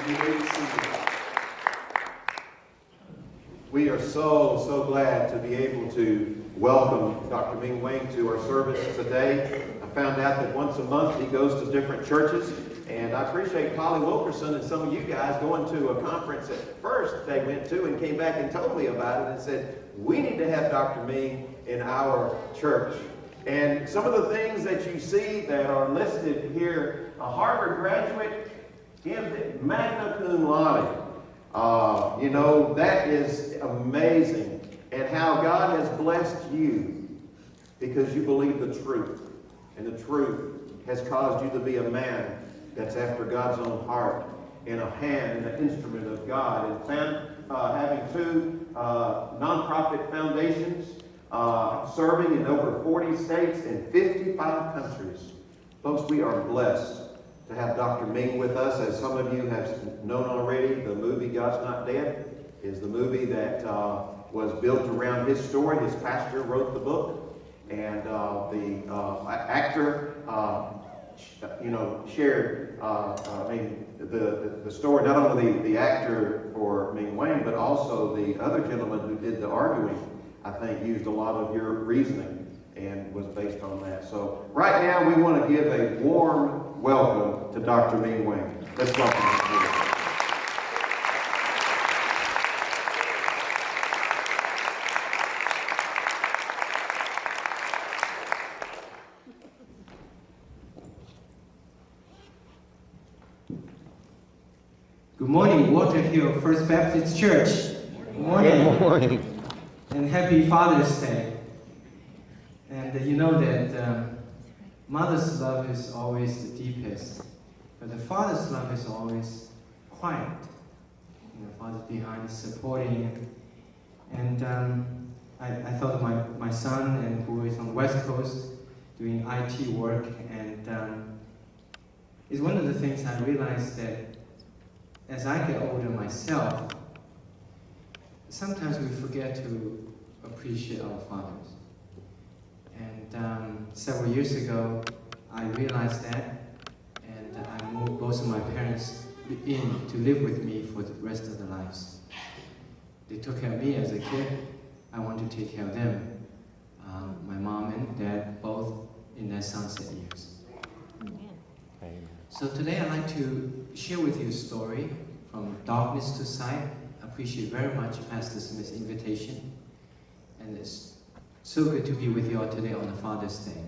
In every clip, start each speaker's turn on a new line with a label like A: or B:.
A: You may be seated. We are so glad to be able to welcome Dr. Ming Wang to our service today. I found out that once a month he goes to different churches, and I appreciate Polly Wilkerson and some of you guys going to a conference at first they went to and came back and told me about it and said, we need to have Dr. Ming in our church. And some of the things that you see that are listed here, a Harvard graduate, magna cum laude. That is amazing. And how God has blessed you because you believe the truth. And the truth has caused you to be a man that's after God's own heart and a hand and an instrument of God. And having two nonprofit foundations, serving in over 40 states and 55 countries. Folks, we are blessed to have Dr. Ming with us. As some of you have known already, the movie God's Not Dead is the movie that was built around his story. His pastor wrote the book, and the actor, shared, the story, not only the actor for Ming Wang, but also the other gentleman who did the arguing, I think, used a lot of your reasoning and was based on that. So right now we want to give a warm welcome to Dr. Ming Wang. Let's welcome him.
B: Good morning, Walter Hill First Baptist Church. Good morning.
C: Good morning.
B: And happy Father's Day. And you know that mother's love is always the deepest, but the father's love is always quiet. Father's behind, supporting. And I thought of my son, and who is on the West Coast doing IT work, and it's one of the things I realized that as I get older myself, sometimes we forget to appreciate our fathers. And several years ago, I realized that, and I moved both of my parents in to live with me for the rest of their lives. They took care of me as a kid. I want to take care of them. My mom and dad, both in their sunset years.
C: Amen.
B: So today I'd like to share with you a story from darkness to sight. I appreciate very much Pastor Smith's invitation. And it's so good to be with you all today on the Father's Day.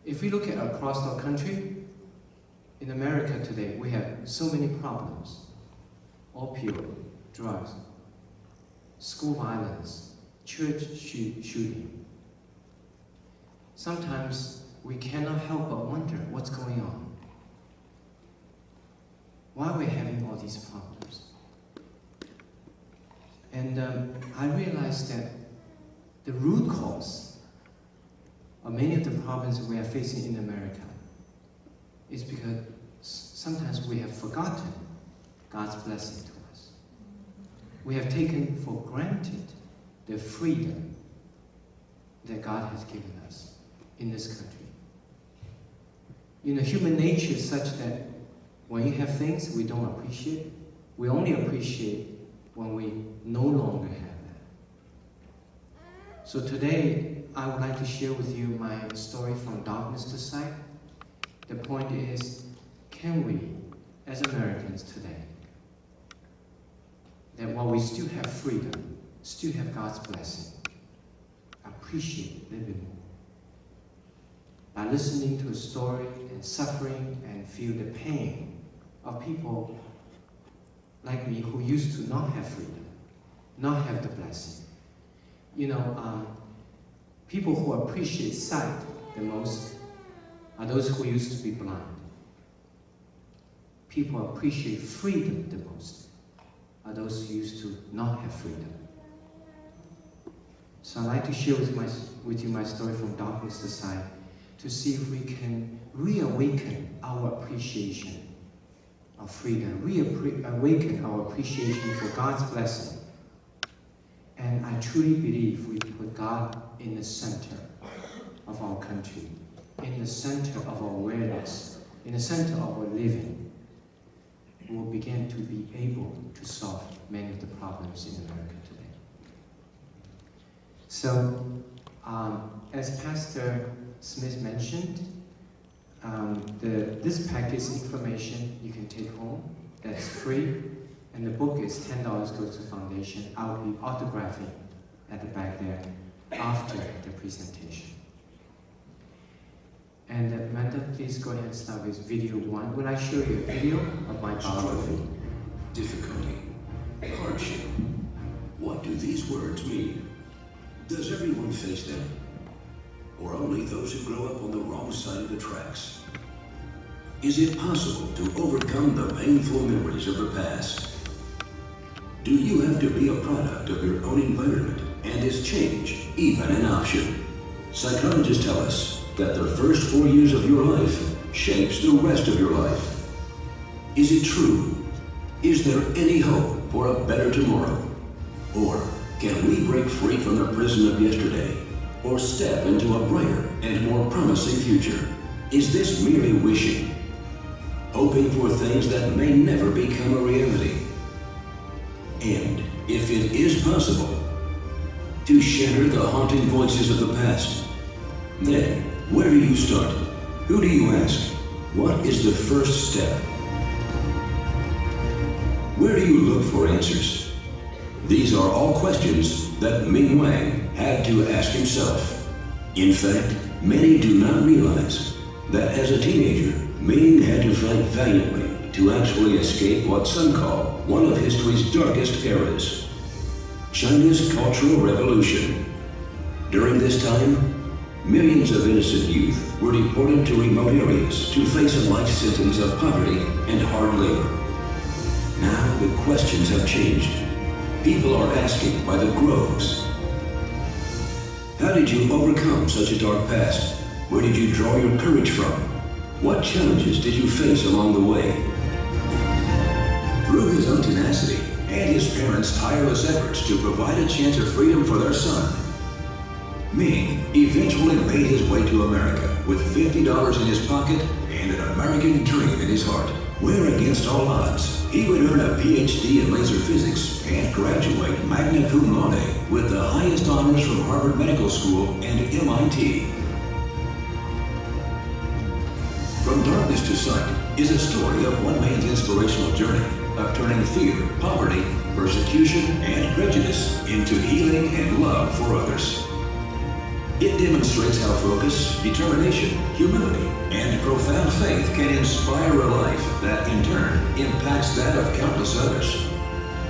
B: If we look at across our country, in America today, we have so many problems. Opioid, drugs, school violence, church shooting. Sometimes we cannot help but wonder what's going on. Why we're having all these problems. And I realized that the root cause of many of the problems we are facing in America is because sometimes we have forgotten God's blessing to us. We have taken for granted the freedom that God has given us in this country. Human nature is such that when you have things we don't appreciate, we only appreciate when we no longer have that. So today, I would like to share with you my story from darkness to sight. The point is, can we, as Americans today, that while we still have freedom, still have God's blessing, appreciate living more? By listening to a story and suffering and feel the pain of people like me who used to not have freedom, not have the blessing. People who appreciate sight the most are those who used to be blind. People appreciate freedom the most are those who used to not have freedom. So I'd like to share with you my story from darkness to sight to see if we can reawaken our appreciation of freedom, reawaken our appreciation for God's blessing. And I truly believe we put God in the center of our country, in the center of our awareness, in the center of our living. will begin to be able to solve many of the problems in America today. So, as Pastor Smith mentioned, this package information you can take home, that's free, and the book is $10 goes to foundation. I'll be autographing at the back there after the presentation. And Amanda, please go ahead and start with video 1. Will I show you a video of my biography?
D: Difficulty, hardship. What do these words mean? Does everyone face them? Or only those who grow up on the wrong side of the tracks? Is it possible to overcome the painful memories of the past? Do you have to be a product of your own environment? And is change even an option? Psychologists tell us that the first 4 years of your life shapes the rest of your life. Is it true? Is there any hope for a better tomorrow? Or can we break free from the prison of yesterday? Or step into a brighter and more promising future? Is this merely wishing? Hoping for things that may never become a reality? And if it is possible to shatter the haunting voices of the past, then where do you start? Who do you ask? What is the first step? Where do you look for answers? These are all questions that Ming Wang had to ask himself. In fact, many do not realize that as a teenager, Ming had to fight valiantly to actually escape what some call one of history's darkest eras, China's Cultural Revolution. During this time, millions of innocent youth were deported to remote areas to face a life sentence of poverty and hard labor. Now the questions have changed. People are asking by the groves. How did you overcome such a dark past? Where did you draw your courage from? What challenges did you face along the way? Through his own tenacity and his parents' tireless efforts to provide a chance of freedom for their son, Ming eventually made his way to America with $50 in his pocket and an American dream in his heart, where against all odds, he would earn a PhD in laser physics and graduate magna cum laude with the highest honors from Harvard Medical School and MIT. From Darkness to Sight is a story of one man's inspirational journey of turning fear, poverty, persecution, and prejudice into healing and love for others. It demonstrates how focus, determination, humility, and profound faith can inspire a life that, in turn, impacts that of countless others.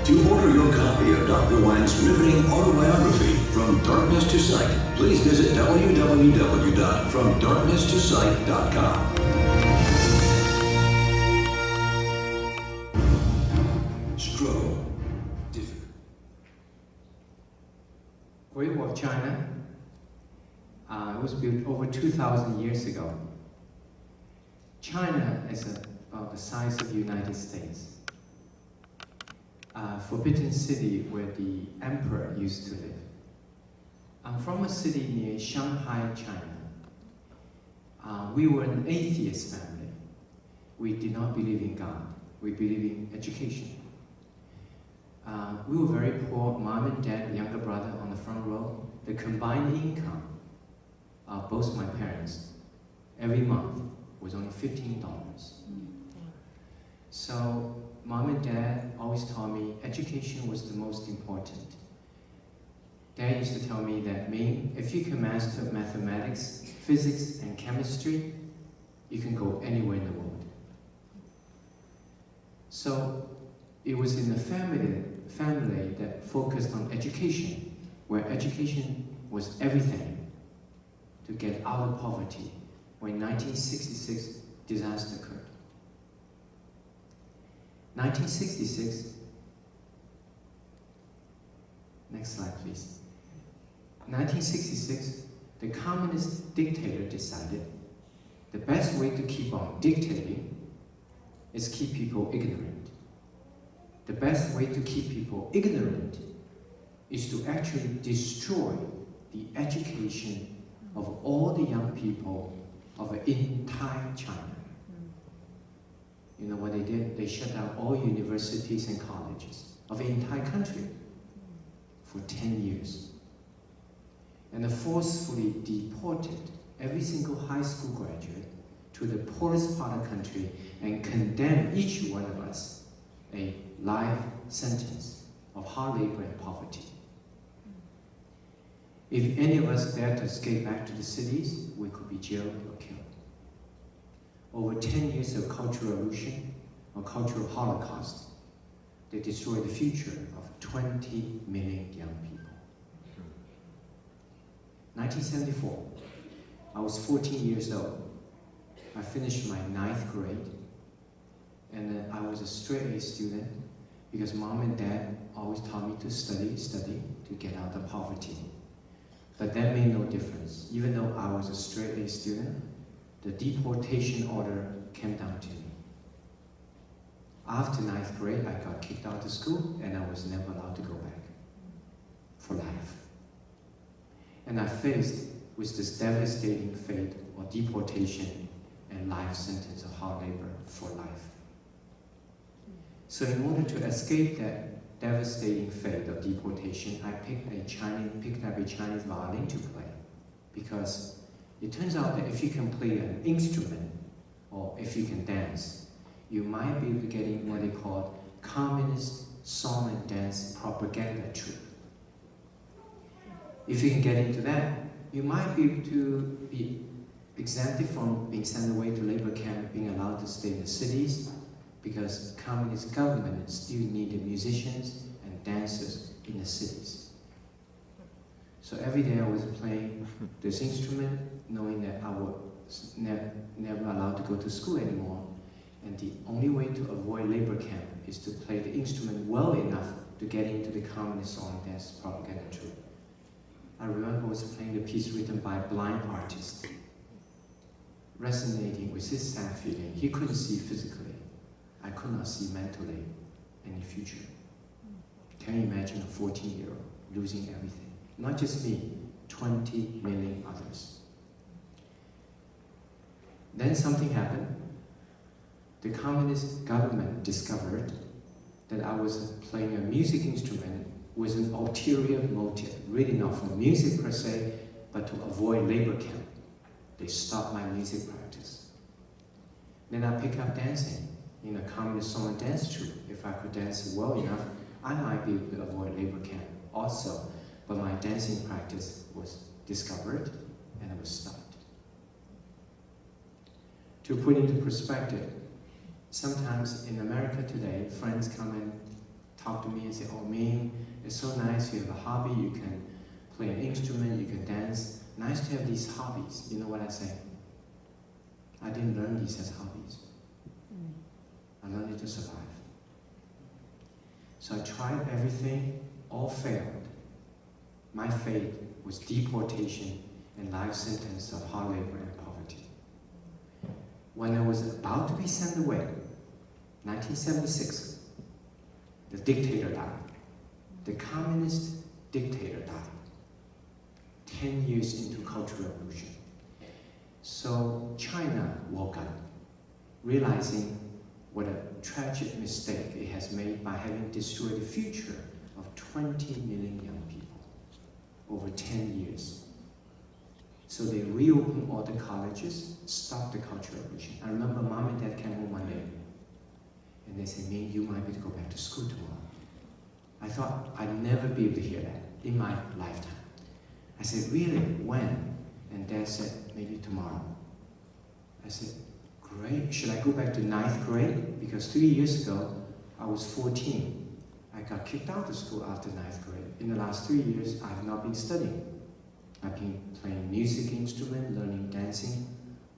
D: To order your copy of Dr. Wang's riveting autobiography, From Darkness to Sight, please visit www.fromdarknesstosight.com. Struggle. Difficult.
B: Great Wall of China. It was built over 2,000 years ago. China is about the size of the United States. Forbidden city where the emperor used to live. I'm from a city near Shanghai, China. We were an atheist family. We did not believe in God. We believe in education. We were very poor. Mom and dad, younger brother on the front row. The combined income of both my parents every month was only $15. So Mom and Dad always taught me education was the most important. Dad used to tell me that, Ming, if you can master mathematics, physics, and chemistry, you can go anywhere in the world. So it was in the family that focused on education, where education was everything to get out of poverty when 1966 disaster occurred. 1966, next slide please. 1966, the communist dictator decided the best way to keep on dictating is keep people ignorant. The best way to keep people ignorant is to actually destroy the education of all the young people of entire China. You know what they did? They shut down all universities and colleges of the entire country for 10 years. And they forcefully deported every single high school graduate to the poorest part of the country and condemned each one of us a life sentence of hard labor and poverty. If any of us dared to escape back to the cities, we could be jailed or killed. Over 10 years of cultural revolution or cultural holocaust, they destroyed the future of 20 million young people. 1974, I was 14 years old. I finished my 9th grade, and I was a straight A student because mom and dad always taught me to study to get out of poverty. But that made no difference. Even though I was a straight A student, the deportation order came down to me. After 9th grade, I got kicked out of school and I was never allowed to go back for life. And I faced with this devastating fate of deportation and life sentence of hard labor for life. So in order to escape that devastating fate of deportation, I picked up a Chinese violin to play, because it turns out that if you can play an instrument or if you can dance, you might be able to get in what they call communist song and dance propaganda troupe. If you can get into that, you might be able to be exempted from being sent away to labor camp, being allowed to stay in the cities, because communist government still needed musicians and dancers in the cities. So every day I was playing this instrument, knowing that I was never allowed to go to school anymore. And the only way to avoid labor camp is to play the instrument well enough to get into the communist song and dance propaganda troupe. I remember I was playing the piece written by a blind artist, resonating with his sad feeling. He couldn't see physically. I could not see mentally any future. Can you imagine a 14-year-old losing everything? Not just me, 20 million others. Then something happened. The communist government discovered that I was playing a music instrument with an ulterior motive, really not for music per se, but to avoid labor camp. They stopped my music practice. Then I picked up dancing in a communist song and dance troupe. If I could dance well enough, I might be able to avoid labor camp also. But my dancing practice was discovered and it was stopped. To put into perspective, sometimes in America today, friends come and talk to me and say, "Oh, Ming, it's so nice, you have a hobby, you can play an instrument, you can dance. Nice to have these hobbies." You know what I say? I didn't learn these as hobbies. I learned it to survive. So I tried everything, all failed. My fate was deportation and life sentence of hard labor and poverty. When I was about to be sent away, 1976, the dictator died. The communist dictator died. 10 years into Cultural Revolution. So China woke up, realizing what a tragic mistake it has made by having destroyed the future of 20 million young people over 10 years. So they reopened all the colleges, stopped the Cultural Revolution. I remember mom and dad came home one day, and they said, "Ming, you might be to go back to school tomorrow." I thought I'd never be able to hear that in my lifetime. I said, "Really? When?" And dad said, "Maybe tomorrow." I said, "Great. Should I go back to 9th grade? Because 3 years ago, I was 14. I got kicked out of school after 9th grade. In the last 3 years, I have not been studying. I've been playing music instrument, learning dancing,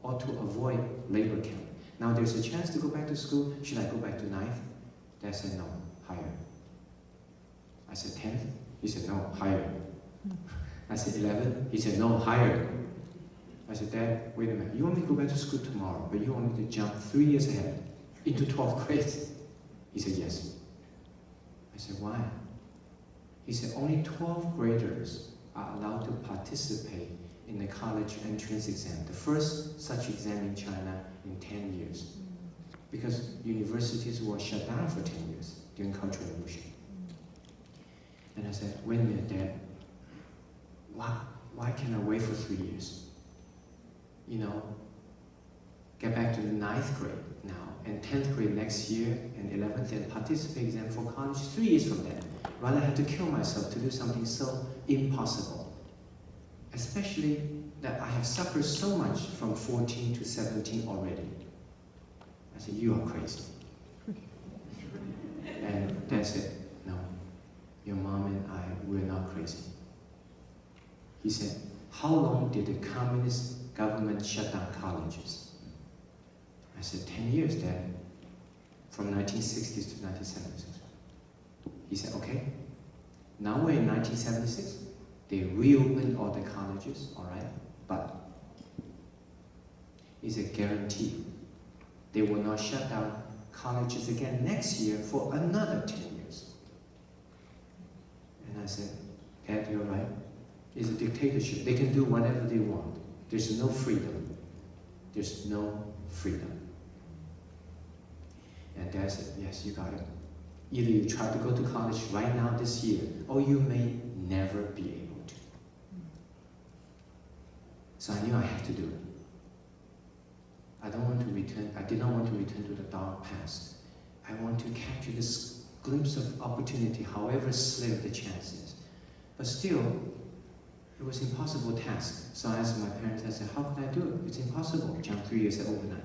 B: or to avoid labor camp. Now there's a chance to go back to school. Should I go back to 9th? Dad said, "No, higher." I said, 10th? He said, "No, higher." I said, 11th? He said, "No, higher." I said, "Dad, wait a minute. You want me to go back to school tomorrow, but you want me to jump 3 years ahead into 12th grade?" He said, "Yes." I said, "Why?" He said, "Only 12th graders are allowed to participate in the college entrance exam, the first such exam in China in 10 years. Because because universities were shut down for 10 years during Cultural Revolution. And I said, wait a minute, Dad, why can I wait for 3 years? You know, get back to the 9th grade now, and 10th grade next year, and 11th, and participate exam for college 3 years from then. Rather have to kill myself to do something so impossible. Especially that I have suffered so much from 14 to 17 already. I said, you are crazy. And Dad said, no, your mom and I, we're not crazy. He said, how long did the communist government shut down colleges? I said, 10 years, Dad, from 1960s to 1976. He said, okay, now we're in 1976. They reopened all the colleges, all right, but it's a guarantee. They will not shut down colleges again next year for another 10 years. And I said, Dad, you're right. It's a dictatorship. They can do whatever they want. There's no freedom. There's no freedom. And Dad said, yes, you got it. Either you try to go to college right now this year, or you may never be able to. So I knew I had to do it. I did not want to return to the dark past. I want to capture this glimpse of opportunity, however slim the chance is. But still, it was an impossible task. So I asked my parents, I said, how could I do it? It's impossible. Jump 3 years overnight.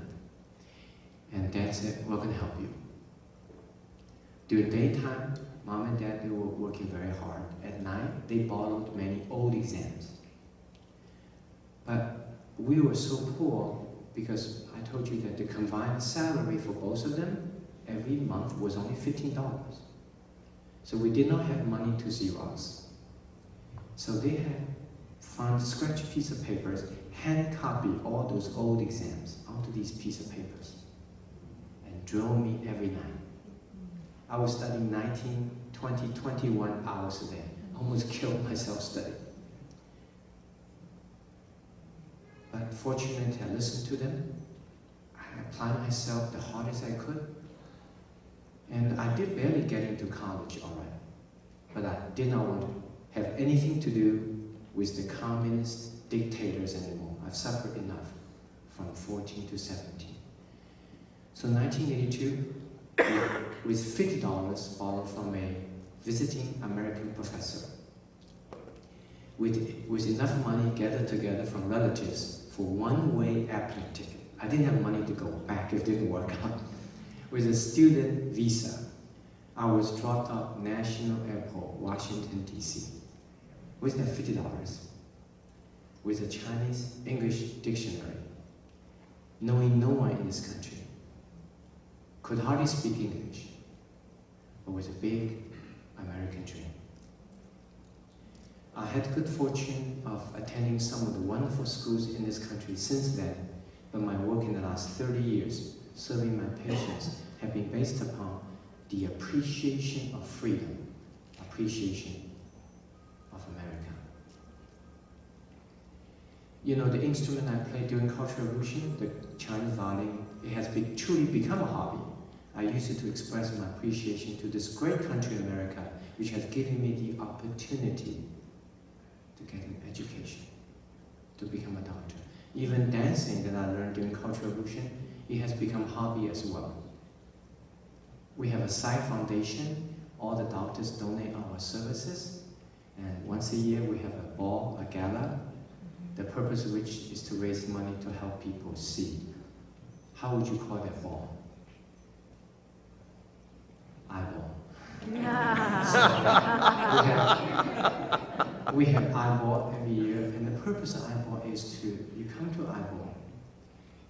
B: And Dad said, we're going to help you. During daytime, Mom and Dad, they were working very hard. At night, they borrowed many old exams. But we were so poor because I told you that the combined salary for both of them every month was only $15. So we did not have money to Xerox. So they had found a scratch piece of papers, hand copy all those old exams onto these pieces of papers, and drill me every night. I was studying 19, 20, 21 hours a day. Almost killed myself studying. But fortunately, I listened to them. I applied myself the hardest I could. And I did barely get into college, all right. But I did not want to have anything to do with the communist dictators anymore. I've suffered enough from 14 to 17. So 1982, with $50 borrowed from a visiting American professor, with enough money gathered together from relatives for one-way airplane ticket. I didn't have money to go back if it didn't work out. With a student visa, I was dropped off National Airport, Washington, D.C. with that $50, with a Chinese English dictionary, knowing no one in this country, could hardly speak English, but with a big American dream. I had the good fortune of attending some of the wonderful schools in this country since then, but my work in the last 30 years, serving my patients, have been based upon the appreciation of freedom, appreciation of America. You know, the instrument I played during Cultural Revolution, the Chinese violin, it has truly become a hobby. I use it to express my appreciation to this great country, America, which has given me the opportunity to get an education, to become a doctor. Even dancing that I learned during Cultural Revolution, it has become a hobby as well. We have a Psy Foundation. All the doctors donate our services. And once a year, we have a ball, a gala, the purpose of which is to raise money to help people see. How would you call that ball? Eyeball. So we have eyeball every year, and the purpose of eyeball is to, you come to eyeball,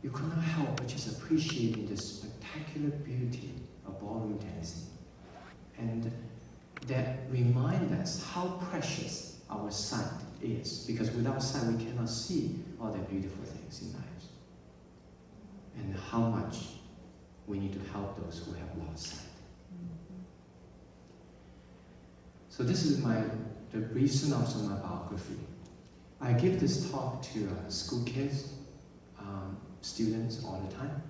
B: you cannot help but just appreciating the spectacular beauty of ballroom dancing. And that reminds us how precious our sight is, because without sight we cannot see all the beautiful things in life. And how much we need to help those who have lost sight. So this is the brief synopsis of my biography. I give this talk to school kids, students all the time.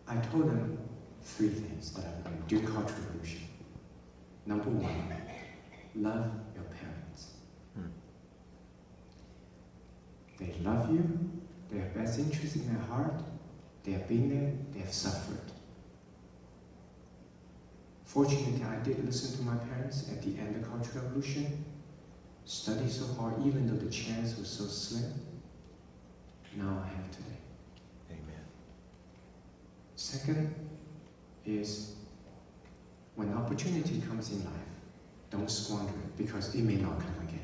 B: I told them 3 things that I'm going to do Cultural Revolution. Number 1, love your parents. They love you, they have best interest in their heart, they have been there, they have suffered. Fortunately, I did listen to my parents at the end of the Cultural Revolution, study so hard, even though the chance was so slim. Now I have today.
C: Amen.
B: Second is, when opportunity comes in life, don't squander it, because it may not come again.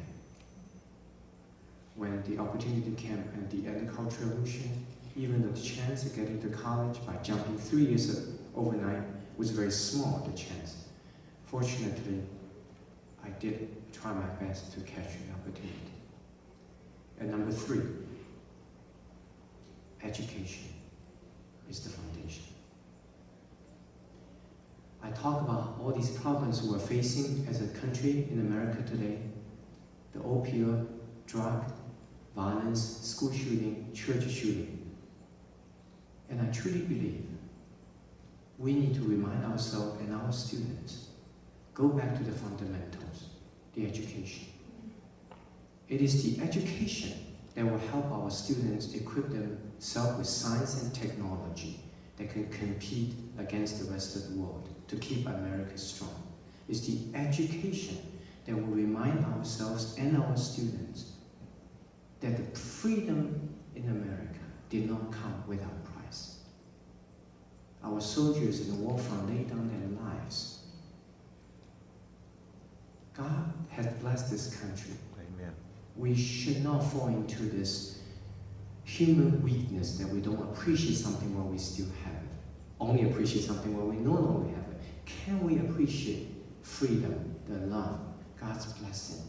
B: When the opportunity came at the end of the Cultural Revolution, even though the chance of getting to college by jumping 3 years overnight was very small, the chance. Fortunately, I did try my best to catch the opportunity. And number 3, education is the foundation. I talk about all these problems we're facing as a country in America today: the opioid, drug, violence, school shooting, church shooting. And I truly believe we need to remind ourselves and our students, go back to the fundamentals, the education. It is the education that will help our students equip themselves with science and technology that can compete against the rest of the world to keep America strong. It's the education that will remind ourselves and our students that the freedom in America did not come without price. Our soldiers in the war front laid down their lives. God has blessed this country.
C: Amen.
B: We should not fall into this human weakness that we don't appreciate something when we still have it. Only appreciate something when we no longer have it. Can we appreciate freedom, the love, God's blessing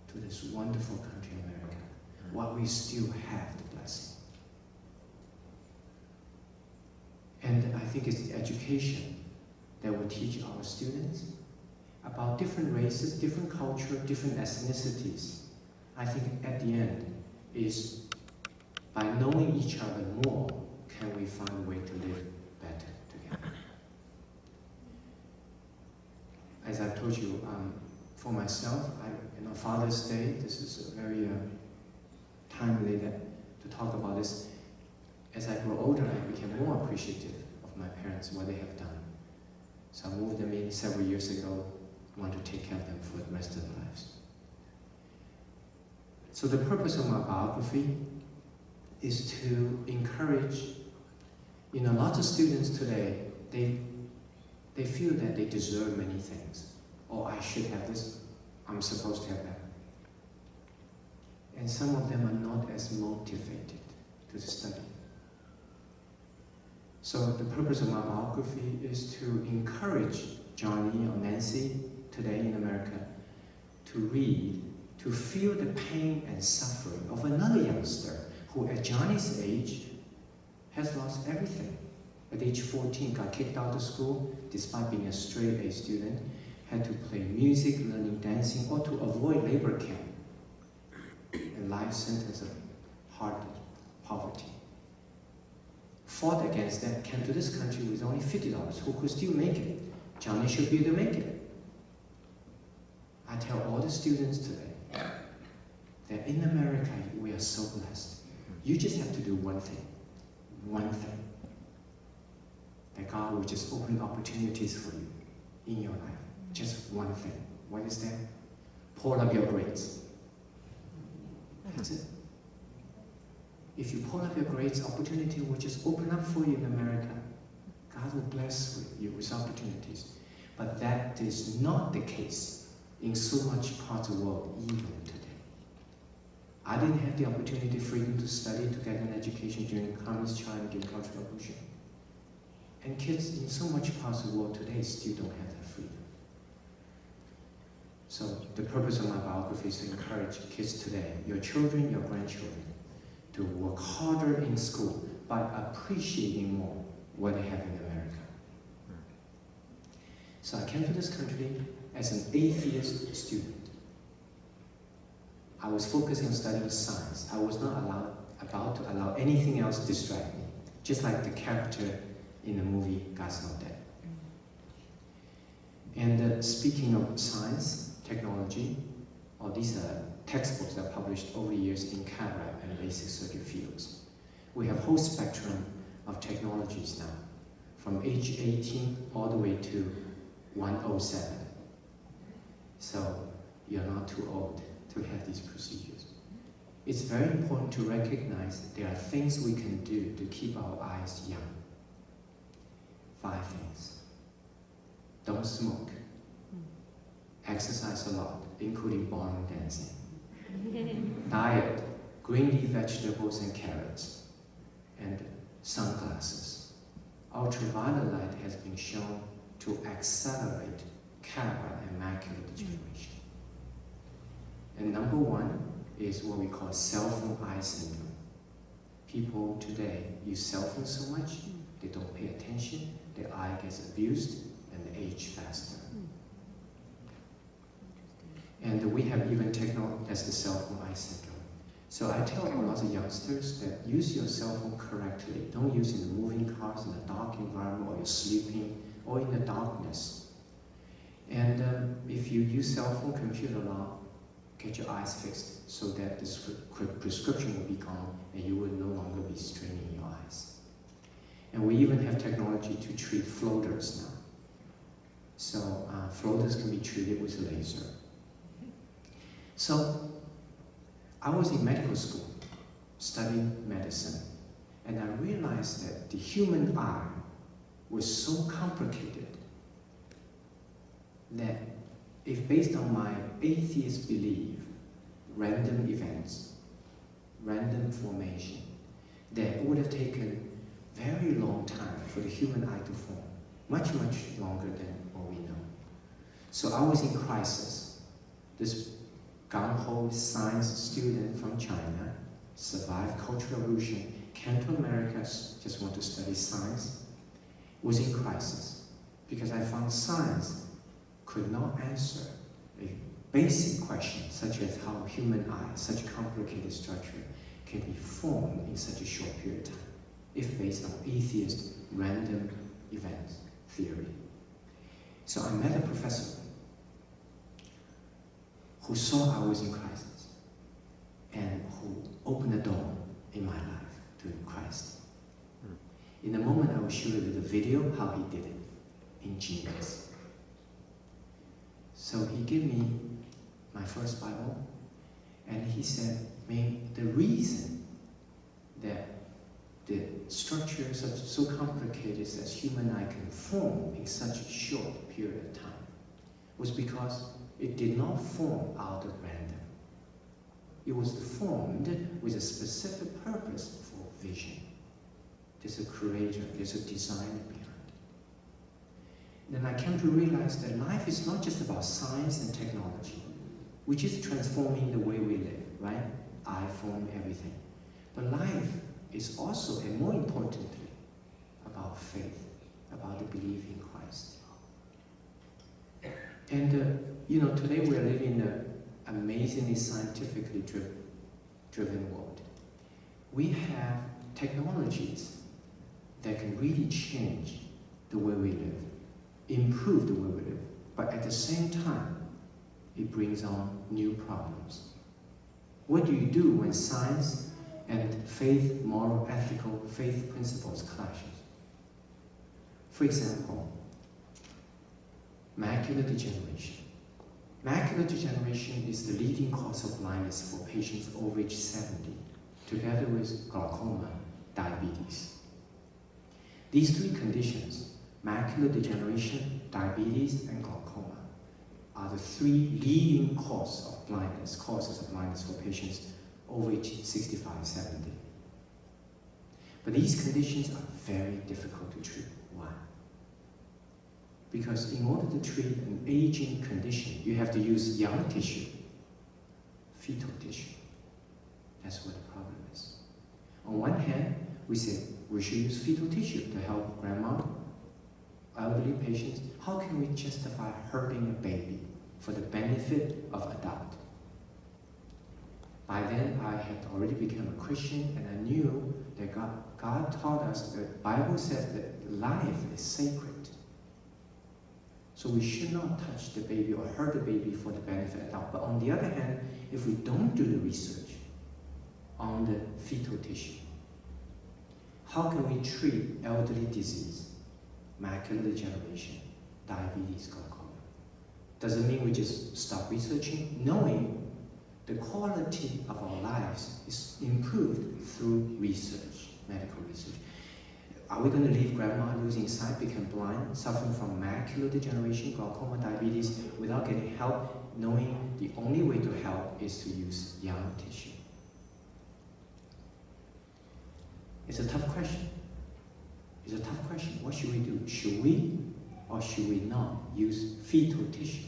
B: to this wonderful country, America, while we still have the blessing? And I think it's the education that will teach our students about different races, different culture, different ethnicities. I think at the end is by knowing each other more, can we find a way to live better together. As I told you, for myself, Father's Day, this is a very timely to talk about this. As I grow older, I became more appreciative of my parents, what they have done. So I moved them in several years ago. I want to take care of them for the rest of their lives. So the purpose of my biography is to encourage, lots of students today, they feel that they deserve many things. Oh, I should have this, I'm supposed to have that. And some of them are not as motivated to study. So the purpose of my biography is to encourage Johnny or Nancy today in America to read, to feel the pain and suffering of another youngster who at Johnny's age has lost everything. At age 14, got kicked out of school despite being a straight A student, had to play music, learning dancing, or to avoid labor camp. A life sentence of hard poverty. Fought against that, came to this country with only $50, who could still make it. Johnny should be able to make it. I tell all the students today that in America, we are so blessed. You just have to do one thing. That God will just open opportunities for you in your life. Just one thing. What is that? Pull up your grades. That's it. If you pull up your grades, opportunity will just open up for you in America. God will bless you with opportunities. But that is not the case in so much parts of the world, even today. I didn't have the opportunity, freedom to study, to get an education during Communist China, during Cultural Revolution. And kids in so much parts of the world today still don't have that freedom. So the purpose of my biography is to encourage kids today, your children, your grandchildren, to work harder in school by appreciating more what they have in America. So I came to this country as an atheist student. I was focusing on studying science. I was not about to allow anything else to distract me. Just like the character in the movie God's Not Dead. And speaking of science, technology, all these textbooks that are published over the years in cataract and basic surgery fields. We have a whole spectrum of technologies now, from age 18 all the way to 107. So you're not too old to have these procedures. It's very important to recognize there are things we can do to keep our eyes young. 5 things. Don't smoke. Exercise a lot, including ballroom dancing. Diet, green leaf vegetables and carrots. And sunglasses. Ultraviolet light has been shown to accelerate cataract and macular degeneration. And number 1 is what we call cell phone eye syndrome. People today use cell phones so much, they don't pay attention, their eye gets abused, and they age faster. And we have even technology as the cell phone eye syndrome. So I tell a lot of youngsters that use your cell phone correctly. Don't use it in moving cars, in a dark environment, or you're sleeping, or in the darkness. And if you use cell phone, computer a lot, get your eyes fixed so that the prescription will be gone and you will no longer be straining your eyes. And we even have technology to treat floaters now. So floaters can be treated with a laser. So I was in medical school studying medicine, and I realized that the human eye was so complicated that if based on my atheist belief, random events, random formation, that it would have taken very long time for the human eye to form, much, much longer than what we know. So I was in crisis. This gung-ho science student from China survived Cultural Revolution, came to America, just want to study science, was in crisis because I found science could not answer a basic question such as how human eye, such complicated structure, can be formed in such a short period of time, if based on atheist random events theory. So I met a professor who saw I was in crisis and who opened the door in my life to Christ. In a moment, I will show you the video how he did it. Ingenious. So he gave me my first Bible, and he said, Ming, the reason that the structure is so complicated as human eye can form in such a short period of time was because it did not form out of random. It was formed with a specific purpose for vision. There's a creator, there's a designer behind it. Then I came to realize that life is not just about science and technology, which is transforming the way we live, right? iPhone, everything. But life is also, and more importantly, about faith, about the belief in Christ. And today we are living in an amazingly scientifically driven world. We have technologies that can really change the way we live, improve the way we live, but at the same time, it brings on new problems. What do you do when science and faith, moral, ethical, faith principles clashes? For example, macular degeneration. Macular degeneration is the leading cause of blindness for patients over age 70, together with glaucoma, diabetes. These 3 conditions, macular degeneration, diabetes, and glaucoma, are the 3 leading causes of blindness for patients over age 65, 70. But these conditions are very difficult to treat. Why? Because in order to treat an aging condition, you have to use young tissue, fetal tissue. That's what the problem is. On one hand, we say we should use fetal tissue to help grandma, elderly patients. How can we justify hurting a baby for the benefit of adult? By then, I had already become a Christian, and I knew that God taught us, the Bible says that life is sacred. So we should not touch the baby or hurt the baby for the benefit of adult. But on the other hand, if we don't do the research on the fetal tissue, how can we treat elderly disease, macular degeneration, diabetes, glaucoma? Does it mean we just stop researching? Knowing the quality of our lives is improved through research, medical research. Are we going to leave grandma losing sight, become blind, suffering from macular degeneration, glaucoma, diabetes, without getting help, knowing the only way to help is to use young tissue? It's a tough question. It's a tough question. What should we do? Should we or should we not use fetal tissue?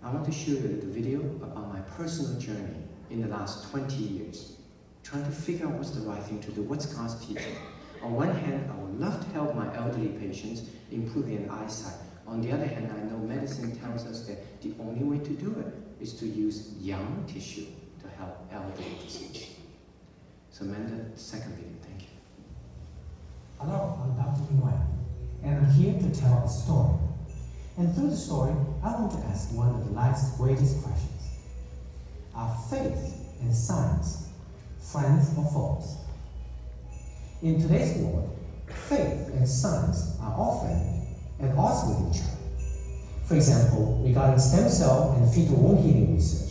B: I want to show you a little video about my personal journey in the last 20 years, trying to figure out what's the right thing to do, what's God's teaching. On one hand, I would love to help my elderly patients improve their eyesight. On the other hand, I know medicine tells us that the only way to do it is to use young tissue to help elderly disease. So Amanda, second video, thank you.
E: Hello, I'm Dr. Ming Wang, and I'm here to tell a story. And through the story, I want to ask one of life's greatest questions. Are faith and science friends or foes? In today's world, faith and science are often at odds with each other. For example, regarding stem cell and fetal wound healing research,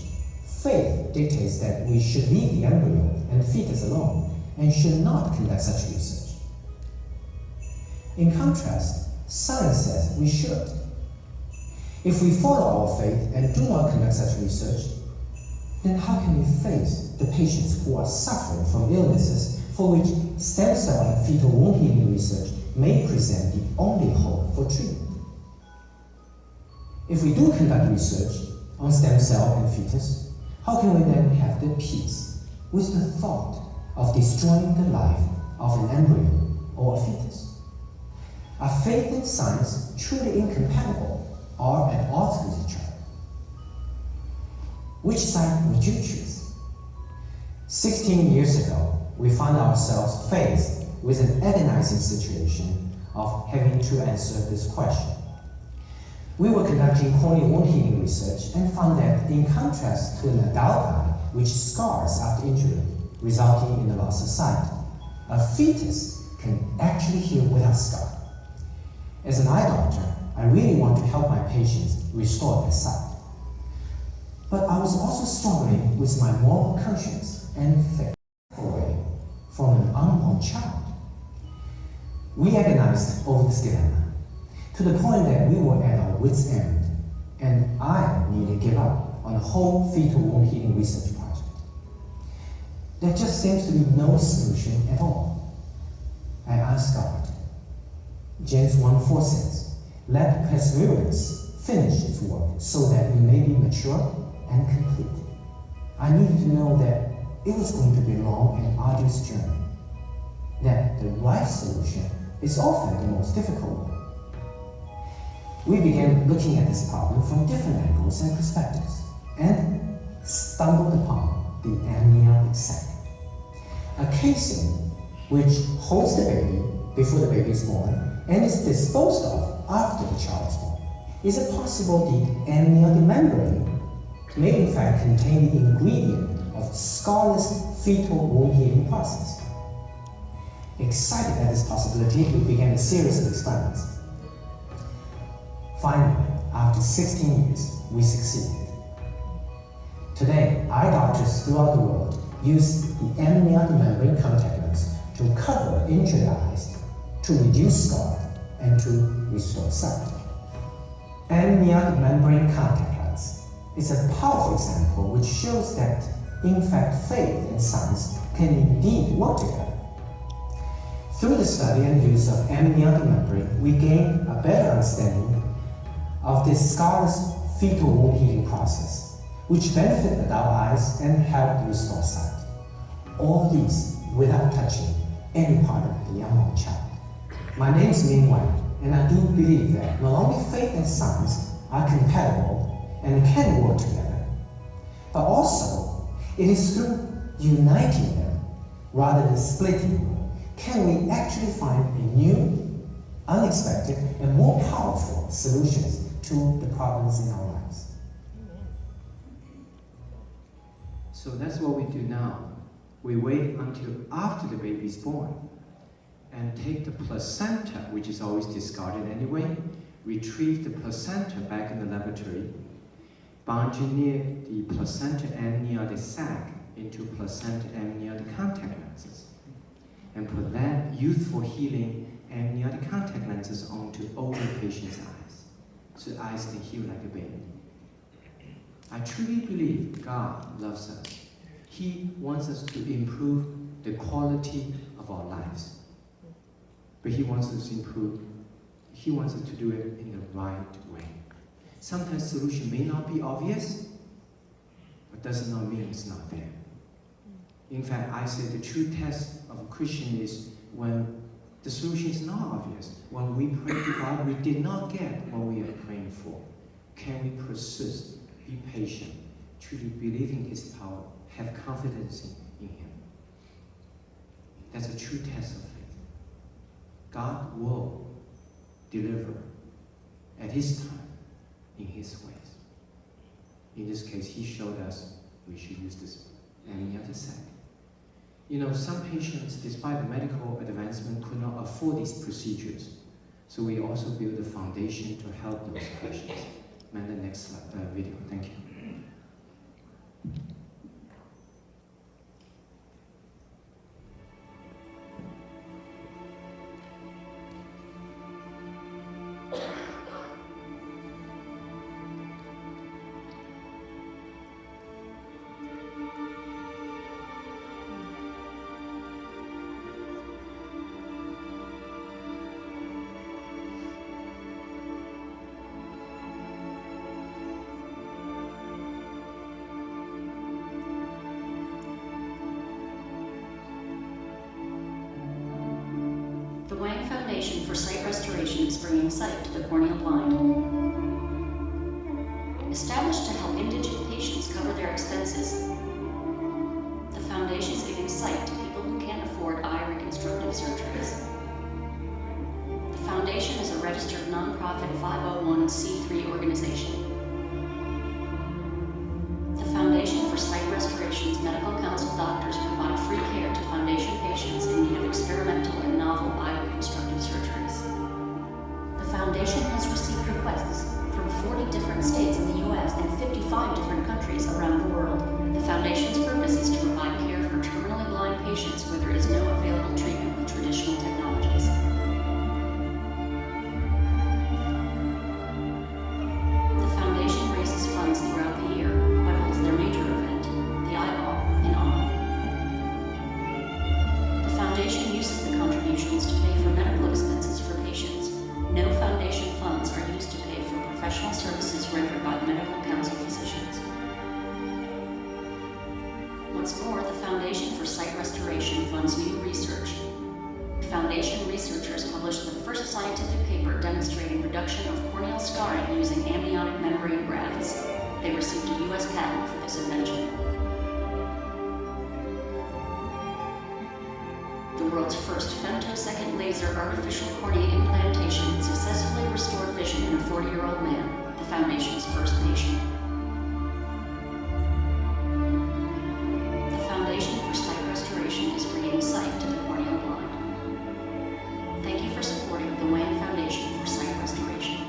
E: faith dictates that we should leave the embryo and fetus alone and should not conduct such research. In contrast, science says we should. If we follow our faith and do not conduct such research, then how can we face the patients who are suffering from illnesses for which stem cell and fetal wound healing research may present the only hope for treatment? If we do conduct research on stem cell and fetus, how can we then have the peace with the thought of destroying the life of an embryo or a fetus? Are faith and science truly incompatible or at odds with each other? Which side would you choose? 16 years ago, we found ourselves faced with an agonizing situation of having to answer this question. We were conducting corneal wound healing research and found that in contrast to an adult eye, which scars after injury, resulting in the loss of sight, a fetus can actually heal without scar. As an eye doctor, I really want to help my patients restore their sight. But I was also struggling with my moral conscience and faith away from an unborn child. We agonized over this dilemma, to the point that we were at our wits' end, and I nearly gave up on the whole fetal wound healing research project. There just seems to be no solution at all. I asked God. James 1:4 says, "Let perseverance finish its work so that we may be mature and complete." I needed to know that it was going to be a long and arduous journey, that the right solution is often the most difficult one. We began looking at this problem from different angles and perspectives, and stumbled upon the amniotic sac, a casing which holds the baby before the baby is born and is disposed of after the child is born. Is it possible the amniotic membrane may in fact contain the ingredient of scarless fetal wound healing process? Excited at this possibility, we began a series of experiments. Finally, after 16 years, we succeeded. Today, eye doctors throughout the world use the amniotic membrane contact lens to cover injured eyes, to reduce scar, and to restore sight. Amniotic membrane contact lens is a powerful example which shows that, in fact, faith and science can indeed work together. Through the study and use of amniotic membrane, we gain a better understanding of this scarless fetal wound healing process, which benefit adult eyes and help restore sight. All these without touching any part of the unborn child. My name is Ming Wang, and I do believe that not only faith and science are compatible and can work together, but also it is through uniting them rather than splitting them can we actually find a new, unexpected, and more powerful solutions to the problems in our lives.
B: So that's what we do now. We wait until after the baby is born and take the placenta, which is always discarded anyway, retrieve the placenta back in the laboratory, bioengineer the placenta amniotic sac into placenta amniotic contact lenses, and put that youthful healing amniotic contact lenses onto older patients' eyes, so the eyes can heal like a baby. I truly believe God loves us. He wants us to improve the quality of our lives. But He wants us to do it in the right way. Sometimes solution may not be obvious, but does not mean it's not there. In fact, I say the true test of a Christian is when the solution is not obvious. When we pray to God, we did not get what we are praying for. Can we persist, be patient, truly believe in His power, have confidence in Him? That's a true test of faith. God will deliver at His time, in His ways. In this case, He showed us we should use this amniotic sac. You know, some patients, despite the medical advancement, could not afford these procedures. So we also build a foundation to help those patients. Man, the next video. Thank you.
F: The Wang Foundation for Sight Restoration is bringing sight to the corneal blind. Established to help indigent patients cover their expenses, the foundation is giving sight to people who can't afford eye reconstructive surgeries. The foundation is a registered nonprofit 501c3 organization. The Foundation for Sight Restoration's medical council doctors provide free care to foundation patients in need of experimental and novel eye reconstructive surgeries. The foundation has received requests from 40 different states in the U.S. and 55 different countries around the world. The foundation's purpose is to provide care for terminally blind patients where there is no available treatment with traditional technologies. The foundation raises funds throughout the year, but holds their major event, the Eyeball, in Autumn. The foundation uses the contributions to pay for medical expenses for patients. No foundation funds are used to pay for professional services rendered by the medical council physicians. Once more, the Foundation for Sight Restoration funds new research. Foundation researchers published the first scientific paper demonstrating reduction of corneal scarring using amniotic membrane grafts. They received a U.S. patent for this invention. The world's first femtosecond laser artificial cornea implantation successfully restored vision in a 40-year-old man, the Foundation's first patient. The Foundation for Sight Restoration is bringing sight to the corneal blind. Thank you for supporting the Wang Foundation for Sight Restoration.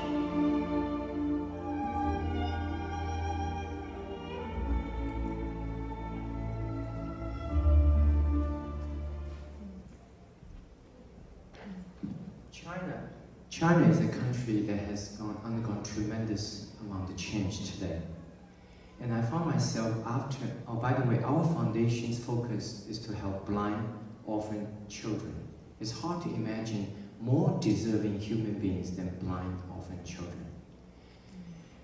B: China is a country that has undergone tremendous amount of change today. And I found myself by the way, our foundation's focus is to help blind, orphan children. It's hard to imagine more deserving human beings than blind, orphan children.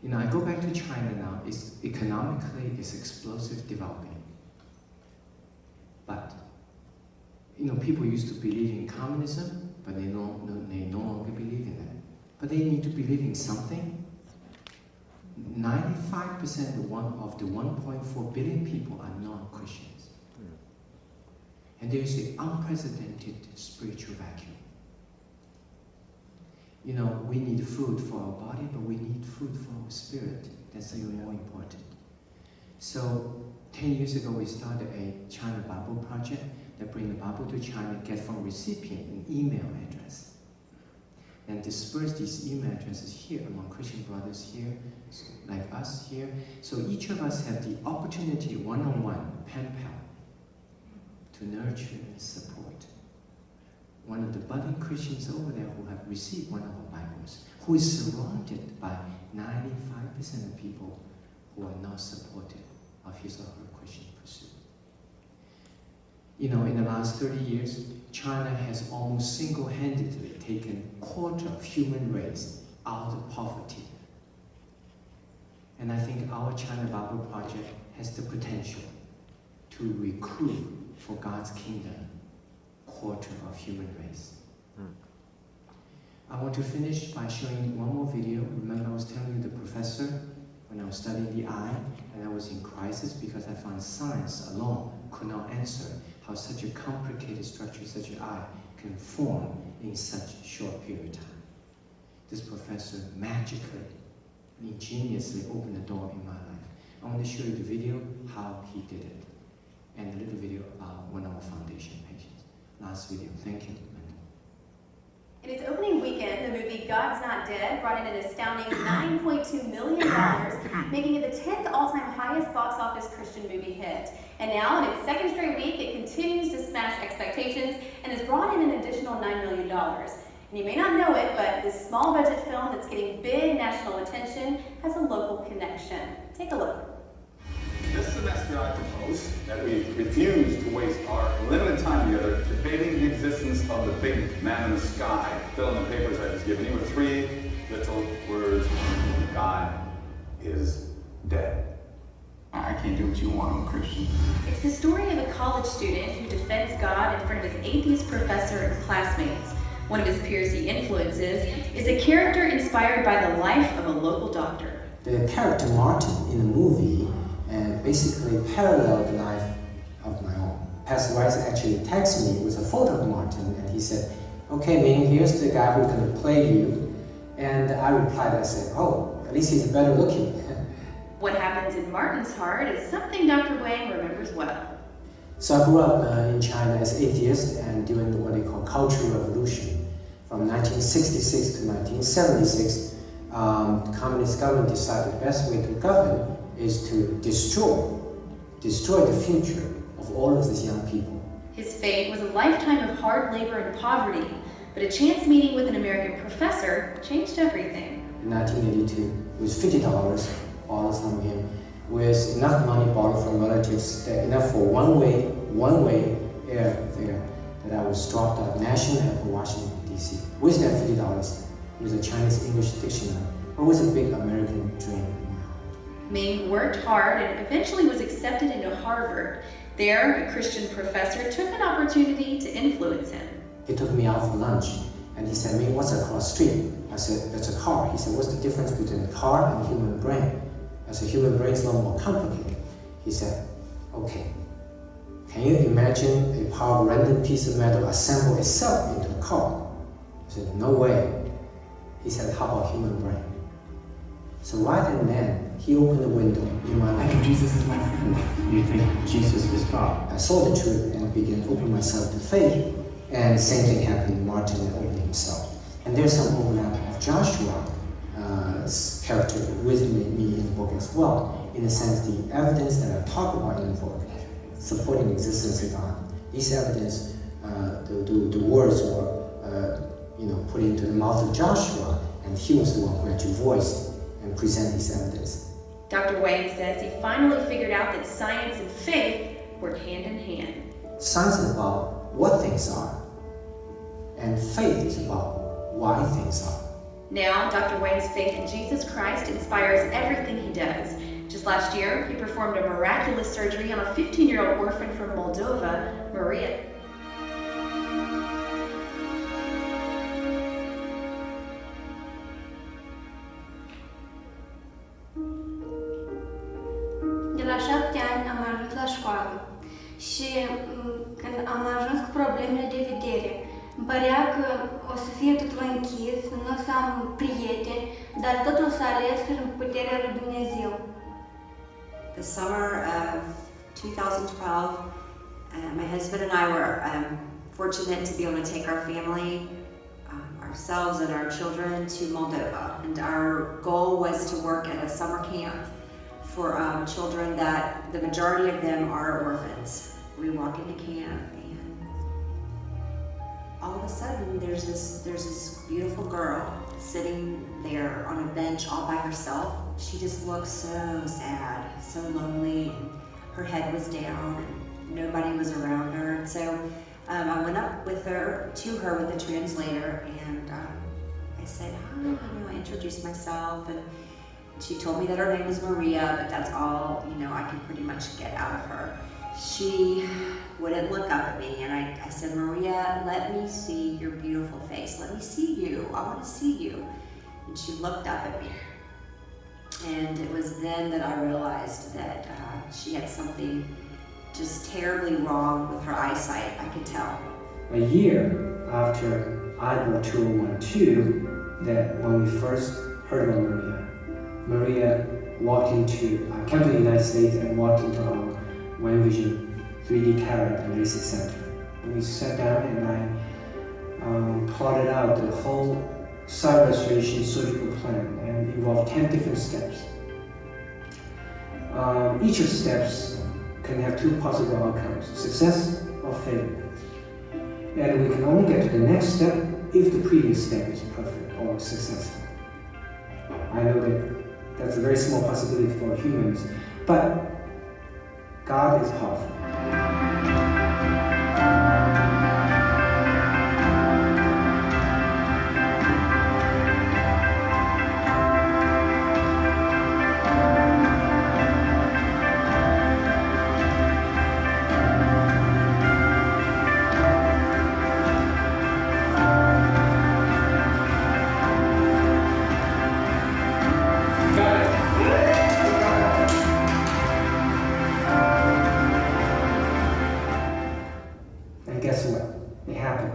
B: You know, I go back to China now, it's explosive developing. But, you know, people used to believe in communism, but they no longer believe in that. But they need to believe in something. 95% of the 1.4 billion people are not Christians. And there is an unprecedented spiritual vacuum. You know, we need food for our body, but we need food for our spirit. That's even more important. So 10 years ago, we started a China Bible project that bring the Bible to China, get from recipient an email address, and disperse these email addresses here among Christian brothers here, like us here. So each of us have the opportunity, one-on-one, pen pal, to nurture and support one of the budding Christians over there who have received one of our Bibles, who is surrounded by 95% of people who are not supportive of his or her Christian pursuit. You know, in the last 30 years, China has almost single-handedly taken a quarter of human race out of poverty. And I think our China Bible Project has the potential to recruit for God's kingdom quarter of human race. I want to finish by showing one more video. Remember I was telling you the professor when I was studying the eye, and I was in crisis because I found science alone could not answer how such a complicated structure, such an eye, can form in such a short period of time. This professor magically, ingeniously opened the door in my life. I want to show you the video, how he did it, and a little video about one of our foundation patients. Last video. Thank you.
G: In its opening weekend, the movie God's Not Dead brought in an astounding $9.2 million, making it the 10th all-time highest box office Christian movie hit. And now, in its second straight week, it continues to smash expectations and has brought in an additional $9 million. And you may not know it, but this small budget film that's getting big national attention has a local connection. Take a look.
H: This semester I propose that we refuse to waste our limited time together debating the existence of the big man in the sky. Fill in the papers I've just given you with 3 little words. God is dead. I can't do what you want, I'm a Christian.
G: It's the story of a college student who defends God in front of his atheist professor and classmates. One of his peers he influences is a character inspired by the life of a local doctor.
E: The character Martin in the movie basically paralleled the life of my own. Pastor Rice actually texted me with a photo of Martin, and he said, "Okay, Ming, here's the guy who's going to play you." And I replied, I said, "Oh, at least he's better looking."
G: What happens in Martin's heart is something Dr. Wang remembers well.
E: So I grew up in China as atheist, and during what they call Cultural Revolution, from 1966 to 1976, the communist government decided the best way to govern is to destroy the future of all of these young people.
G: His fate was a lifetime of hard labor and poverty, but a chance meeting with an American professor changed everything.
E: In 1982, with $50 borrowed from him, with enough money borrowed from relatives, enough for one-way airfare, that I was dropped at National Airport, Washington, D.C. With that $50, with a Chinese-English dictionary, but with a big American dream.
G: Ming worked hard and eventually was accepted into Harvard. There, a Christian professor took an opportunity to influence him.
E: He took me out for lunch, and he said, "Ming, what's across the street?" I said, "That's a car." He said, "What's the difference between a car and a human brain?" I said, "Human brain is a lot more complicated." He said, "Okay, can you imagine a powerful random piece of metal assemble itself into a car?" I said, "No way." He said, "How about human brain?" So right then, he opened the window in my life.
B: I think Jesus is my friend. You think Jesus is God?
E: I saw the truth and began opening myself to faith. And the same thing happened to Martin and opened himself. And there's some overlap of Joshua's character with me in the book as well, in the sense the evidence that I talk about in the book, supporting the existence of God. These evidence, the words were put into the mouth of Joshua, and he was the one who had to voice and present these evidence.
G: Dr. Wang says he finally figured out that science and faith work hand in hand.
E: Science is about what things are, and faith is about why things are.
G: Now, Dr. Wang's faith in Jesus Christ inspires everything he does. Just last year, he performed a miraculous surgery on a 15-year-old orphan from Moldova, Maria.
I: De la 7 ani am ajuns la școală și când am ajuns cu problemele de vedere. Îmi părea că o să fie totul închis, nu o să am prieteni, dar totul s-a ales prin puterea lui Dumnezeu.
J: The summer of 2012, my husband and I were fortunate to be able to take our family, ourselves and our children to Moldova. And our goal was to work at a summer camp for children that the majority of them are orphans. We walk into camp and all of a sudden there's this beautiful girl sitting there on a bench all by herself. She just looked so sad, so lonely, and her head was down and nobody was around her. And so I went up to her with a translator, and I said, hi, I introduced myself, and she told me that her name was Maria, but that's all, I could pretty much get out of her. She wouldn't look up at me, and I said, Maria, let me see your beautiful face. Let me see you. I want to see you. And she looked up at me. And it was then that I realized that she had something just terribly wrong with her eyesight, I could tell.
B: A year after I brought 2012, that when we first heard about Maria came to the United States and walked into our One Vision 3D cataract and LASIK center. We sat down and I plotted out the whole sight restoration surgical plan, and involved 10 different steps. Each of the steps can have two possible outcomes, success or failure. And we can only get to the next step if the previous step is perfect or successful. I know that that's a very small possibility for humans, but God is powerful. And guess what? It happened.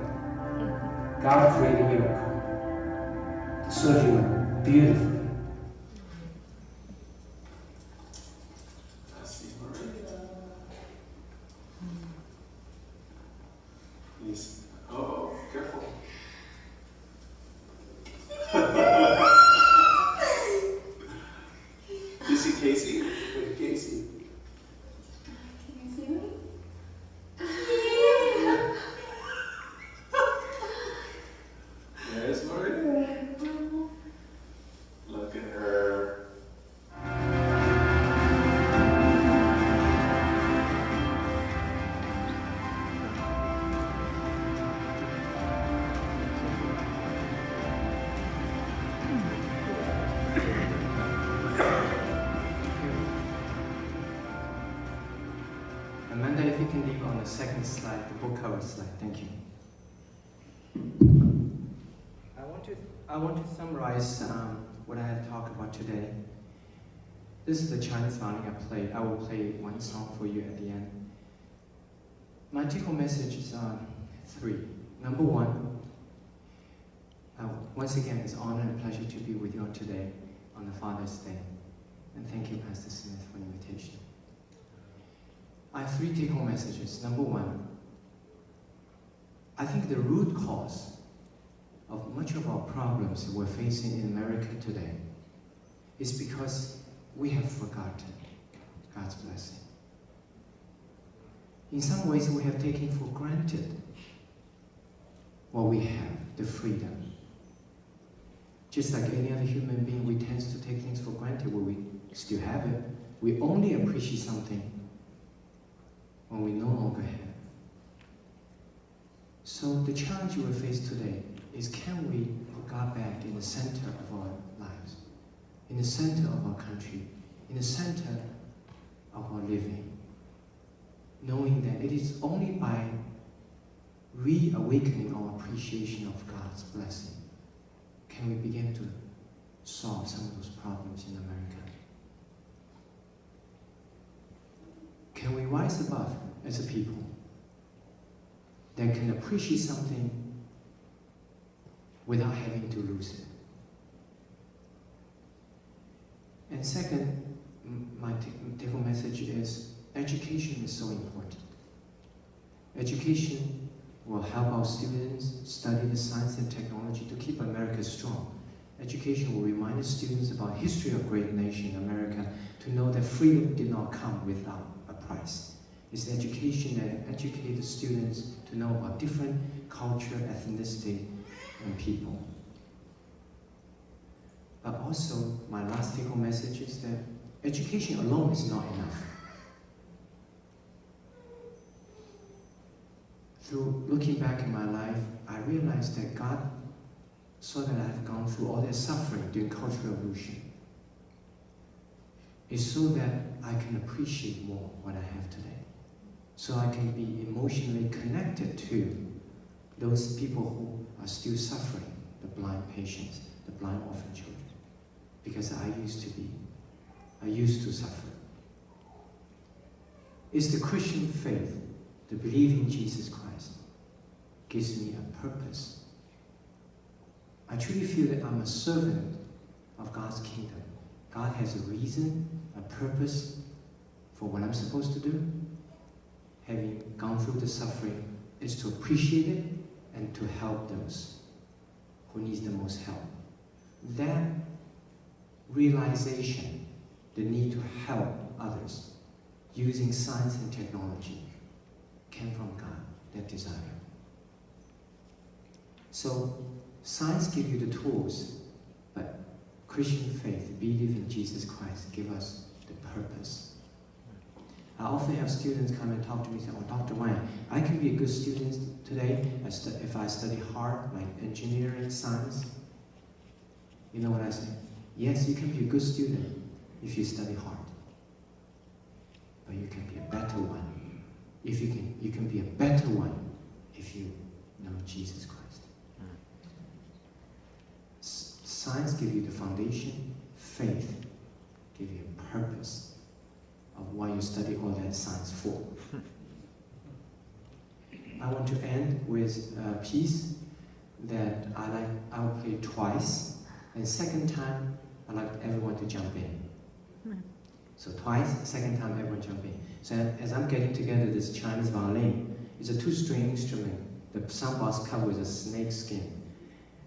B: God created a miracle. The surgery went beautifully.
H: Oh, careful. You see Casey? Look at Casey.
I: Can you see me?
H: There's Maria. Look at her.
B: Amanda, if you can leave on the second slide, the book cover slide. Thank you. I want to summarize what I had talked about today. This is the Chinese violin I played. I will play one song for you at the end. My take-home messages are three. Number one, once again, it's an honor and pleasure to be with you all today on the Father's Day. And thank you, Pastor Smith, for the invitation. I have three take-home messages. Number one, I think the root cause of much of our problems that we're facing in America today is because we have forgotten God's blessing. In some ways, we have taken for granted what we have, the freedom. Just like any other human being, we tend to take things for granted when we still have it. We only appreciate something when we no longer have. So the challenge we face today is, can we put God back in the center of our lives, in the center of our country, in the center of our living, knowing that it is only by reawakening our appreciation of God's blessing can we begin to solve some of those problems in America. Can we rise above as a people that can appreciate something without having to lose it. And second, my take-home message is education is so important. Education will help our students study the science and technology to keep America strong. Education will remind the students about the history of great nation America, to know that freedom did not come without a price. It's education that educates the students to know about different culture, ethnicity, and people. But also, my last take-home message is that education alone is not enough. Through looking back in my life, I realized that God saw that I've gone through all that suffering during Cultural Revolution. It's so that I can appreciate more what I have today. So I can be emotionally connected to those people who are still suffering, the blind patients, the blind orphan children. Because I used to suffer. It's the Christian faith, the belief in Jesus Christ, gives me a purpose. I truly feel that I'm a servant of God's kingdom. God has a reason, a purpose for what I'm supposed to do. Having gone through the suffering is to appreciate it and to help those who need the most help. That realization, the need to help others using science and technology, came from God, that desire. So science gives you the tools, but Christian faith, belief in Jesus Christ, give us the purpose. I often have students come and talk to me and say, oh, Dr. Wang, I can be a good student today if I study hard, like engineering, science. You know what I say? Yes, you can be a good student if you study hard. But you can be a better one. If you can be a better one if you know Jesus Christ. Science gives you the foundation, faith gives you a purpose of why you study all that science for. I want to end with a piece that I will play twice, and second time I'd like everyone to jump in. So twice, second time everyone jump in. So as I'm getting together this Chinese violin, it's a 2-string instrument. The sound box covered with a snake skin.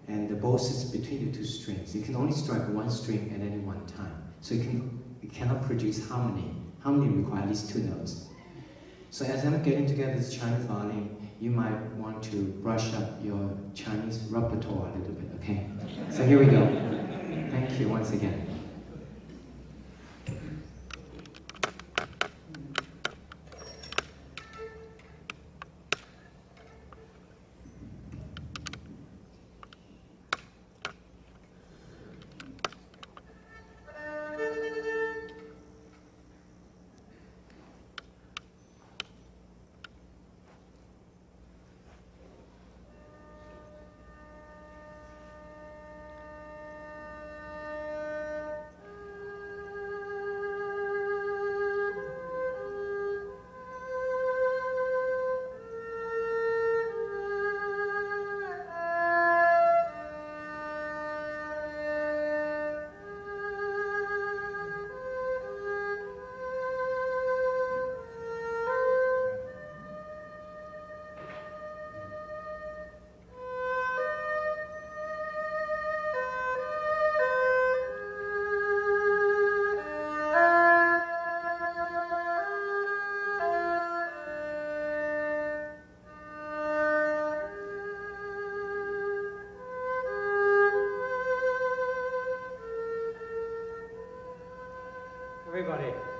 B: And the bow sits between the 2 strings. You can only strike 1 string at any one time. So you cannot produce harmony. Harmony requires at least 2 notes. So as I'm getting together this Chinese violin, you might want to brush up your Chinese repertoire a little bit, okay? So here we go. Thank you once again.
K: Everybody.